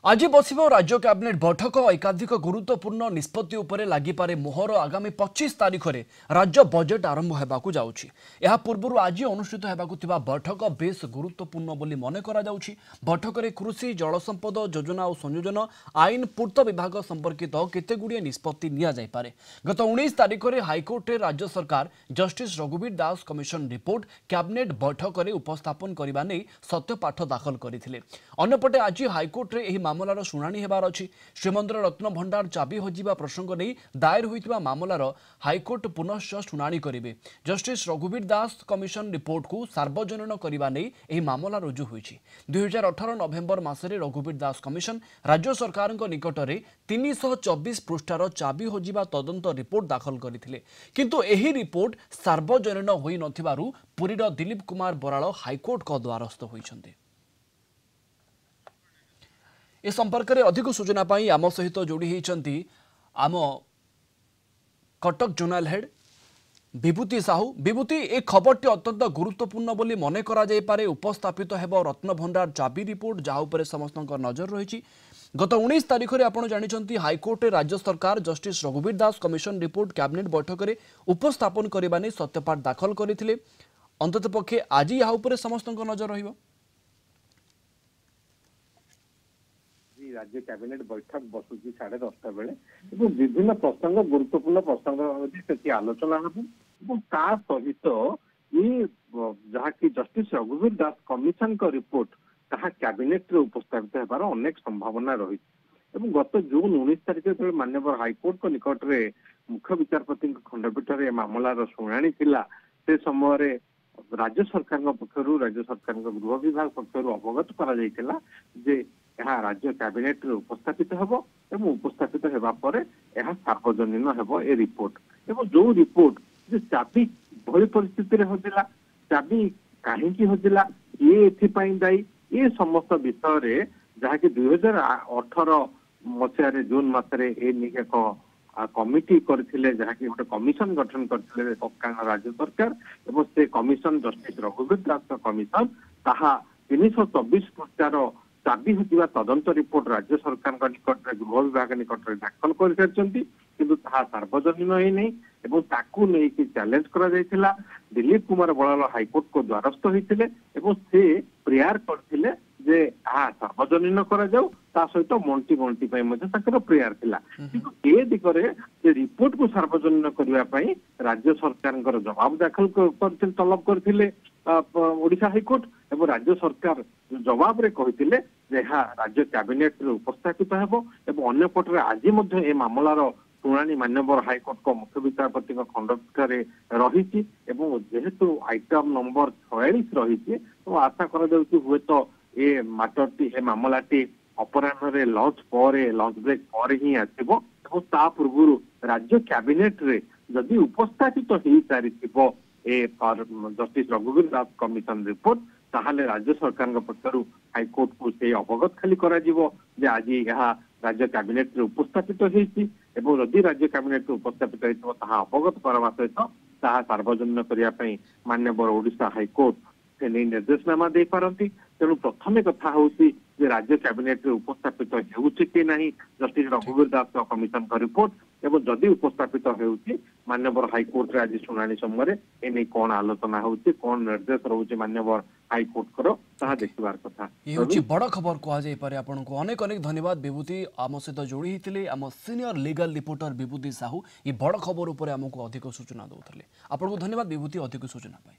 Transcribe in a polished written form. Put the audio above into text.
आज बसिबो राज्य कैबिनेट बैठक एकाधिक गुरुत्वपूर्ण निष्पत्ति उपरे लागिपारे मोहर आगामी 25 तारिख में राज्य बजेट आरंभ होगाकू जाउछि। एहा पूर्व आज अनुष्ठित होगाकू थिबा बैठक बेस गुरुत्वपूर्ण बोली मन करा जाउछि। बैठक में कृषि जल संपद योजना और संयोजन आईन पूर्त विभाग संपर्कित केतेगुड़िए निष्पत्ति निया जाय पारे। गत 19 तारिख में हाइकोर्ट रे राज्य सरकार जस्टिस रघुवीर दास कमिशन रिपोर्ट कैबिनेट बैठक में उपस्थापन करने नहीं सत्यपाठ दाखल करथिले। अन्यपटे आज हाइकोर्ट रे एही मामलार शुणाणी हेबार अछि। श्रीमंदिर रत्न भंडार चाबी होजिबा प्रसंग नहीं दायर होइतिबा मामलार हाइकोर्ट पुनश्च शुणाणी करिवे। जस्टिस रघुवीर दास कमिशन रिपोर्ट को सार्वजनीन करने नहीं एही मामला रुजु होइछि। 2018 नवेम्बर मासरे रघुवीर दास कमिशन राज्य सरकार निकट में 324 पृष्ठार चाबी होजिबा तदंत रिपोर्ट दाखल करथिले, किंतु एही रिपोर्ट सार्वजनीन होई नथिबारु पुरीर दिलीप कुमार बराल हाइकोर्ट को द्वारस्थ होइछन्ते। ए संपर्क में अधिक सूचना पाई आम सहित जोड़ी होती आम कटक जोनाल हेड विभूति साहू। विभूति ए खबरटी अत्यंत गुरुत्वपूर्ण बोली मन करा जाय पारे। उपस्थापित हेब रत्न भंडार चाबी रिपोर्ट जहाँ उपर समस्त नजर रही। गत 19 तारिख में आपड़ जानते हाइकोर्ट राज्य सरकार जस्टिस रघुवीर दास कमिशन रिपोर्ट कैबिनेट बैठक में उपस्थापन करने नहीं सत्यपाठ दाखल करते। अंतत पक्षे आज यहाँ उपर समस्त नजर रही। राज्य कैबिनेट बैठक बसुची 10:30 बेले विभिन्न प्रसंग गुरुत्वपूर्ण प्रसंग आलोचना हम सहित ये जहाँ की जस्टिस रघुवीर दास कमिशन का रिपोर्ट कहा कैबिनेट रे उपस्थित होबार अनेक संभावना रही। गत जून 19 तारिख जो माननीय हाइकोर्ट को निकट में मुख्य विचारपति खंडपीठ में मामलार शुणाणी थिला से समय राज्य सरकार पक्षर राज्य सरकार गृह विभाग पक्षर अवगत करा जे यहाँ राज्य कैबिनेट रे उपस्थापित हेबो एवं उपस्थापित हेबा परे यहाँ सार्वजनीन हेबो ए रिपोर्ट एवं जो रिपोर्ट जे चाबी भली परिस्थिति रे होजिला चाबी काहेकि होजिला ये एथिपाई दायी ये समस्त विषय रे जहाँ कि 2018 मसीह जून मासरे ए एक कमिटी करथिले जहाँ कि गोटे कमिशन गठन करथिले राज्य सरकार एवं से कमिशन जस्टिस रघुवीर दास कमिशन ताहा 324 पृष्ठार चाबी होता तदंत रिपोर्ट राज्य सरकार निकट में गृह विभाग निकट में दाखल कर सार्वजनीन ही नहीं ताकू नहीं चैलेंज करा दिलीप कुमार बराल हाइकोर्ट को द्वारस्थ होते से प्रेयर करथिले जे सार्वजनीन करा जाऊ सहित मंटी मंटी प्रेयर थिला। किंतु ए दिगरे जे रिपोर्ट को सार्वजनीन करने राज्य सरकार जवाब दाखल कर तलब करथिले ओडिशा हाइकोर्ट एवं राज्य सरकार जवाब रे कहिथिले जे राज्य कैबिनेट रे उपस्थापित हेबो एवं अन्य पटरे आज ए मामलार शुणाणी माननीय हाइकोर्ट को मुख्य विचारपति खंडपीठ में रही जेहेतु आइटम नंबर 46 रही तो आशा हुए तो ये मैटरटी ए मामलाटी अपराह्न लंच ब्रेक पर ही आसो ता पूर्व राज्य कैबिनेट रे जदि उपस्थापित हो सारी जस्टिस रघुवीर दास कमिशन रिपोर्ट ताहले राज्य सरकार पक्षर हाइकोर्ट को से अवगत खाली करा जीवो जे आज यहाँ राज्य कैबिनेट रे उपस्थापित होईछि एवं यदि राज्य कैबिनेट रे उपस्थापित होइतो ताहा अवगत करवा सहित ताहा सार्वजनीन करिया पई माननीय ओडिशा हाइकोर्ट से नहीं निर्देशनामा दे पारंती। तेणु प्रथम कथा होउछि जे राज्य कैबिनेट रे उपस्थापित हेउछि कि नहीं जस्टिस रघुवीर दास कमिशन का रिपोर्ट एवं जदि उपस्थापित हेउछि माननीय हाइकोर्ट रे आज शुणाणी समय एने कौन आलोचना होउछि कौन निर्देश रहुछि माननीय हाइकोर्ट करो ताहा देखिबार कथा। ये होछि बड़ खबर कहा जाय पारे। आपनको अनेक अनेक धन्यवाद विभूति आम सहित जोड़ी होते आम सीनियर लीगल रिपोर्टर विभूति साहू ये बड़ खबर उपर आमको अधिक सूचना दौले। आपको धन्यवाद विभूति अधिक सूचना पाई।